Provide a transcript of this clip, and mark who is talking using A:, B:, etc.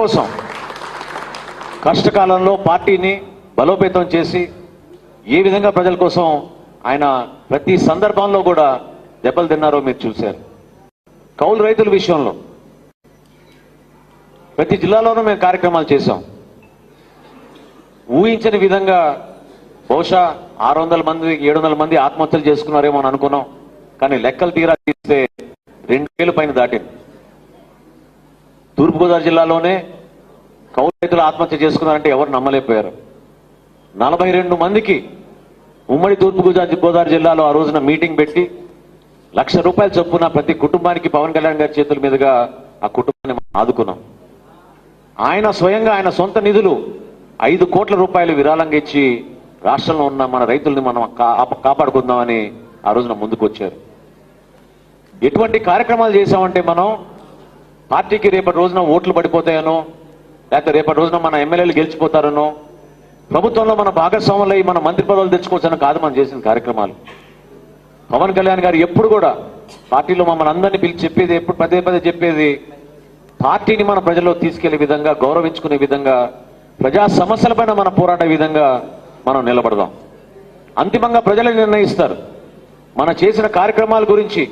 A: కోసం కష్టకాలంలో పార్టీని బలోపేతం చేసి ఏ విధంగా ప్రజల కోసం ఆయన ప్రతి సందర్భంలో కూడా దెబ్బలు తిన్నారో మీరు చూశారు. కౌలు రైతుల విషయంలో ప్రతి జిల్లాలోనూ మేము కార్యక్రమాలు చేశాం. ఊహించని విధంగా బహుశా 600 మంది 700 మంది ఆత్మహత్యలు చేసుకున్నారేమో అని అనుకున్నాం. కానీ లెక్కలు తీరా తీస్తే 2000 పైన దాటింది. తూర్పుగోదావరి జిల్లాలోనే కౌలు రైతులు ఆత్మహత్య చేసుకున్నారంటే ఎవరు నమ్మలేకపోయారు. 42 మందికి ఉమ్మడి తూర్పుగోదావరి జిల్లాలో ఆ రోజున మీటింగ్ పెట్టి ₹1,00,000 చొప్పున ప్రతి కుటుంబానికి పవన్ కళ్యాణ్ గారి చేతుల మీదుగా ఆ కుటుంబాన్ని ఆదుకున్నాం. ఆయన స్వయంగా ఆయన సొంత నిధులు ₹5 కోట్ల విరాళంగా ఇచ్చి రాష్ట్రంలో ఉన్న మన రైతుల్ని మనం కాపాడుకుందామని ఆ రోజున ముందుకు వచ్చారు. ఎటువంటి కార్యక్రమాలు చేశామంటే మనం పార్టీకి రేపటి రోజున ఓట్లు పడిపోతాయనో లేకపోతే రేపటి రోజున మన ఎమ్మెల్యేలు గెలిచిపోతారనో ప్రభుత్వంలో మన భాగస్వాములై మన మంత్రి పదవులు తెచ్చుకోవచ్చని కాదు మనం చేసిన కార్యక్రమాలు. పవన్ కళ్యాణ్ గారు ఎప్పుడు కూడా పార్టీలో మమ్మల్ని అందరినీ పిలిచి చెప్పేది, ఎప్పుడు పదే పదే చెప్పేది, పార్టీని మన ప్రజల్లో తీసుకెళ్లే విధంగా, గౌరవించుకునే విధంగా, ప్రజా సమస్యలపైన మన పోరాడే విధంగా మనం నిలబడదాం. అంతిమంగా ప్రజలే నిర్ణయిస్తారు. మన చేసిన కార్యక్రమాల గురించి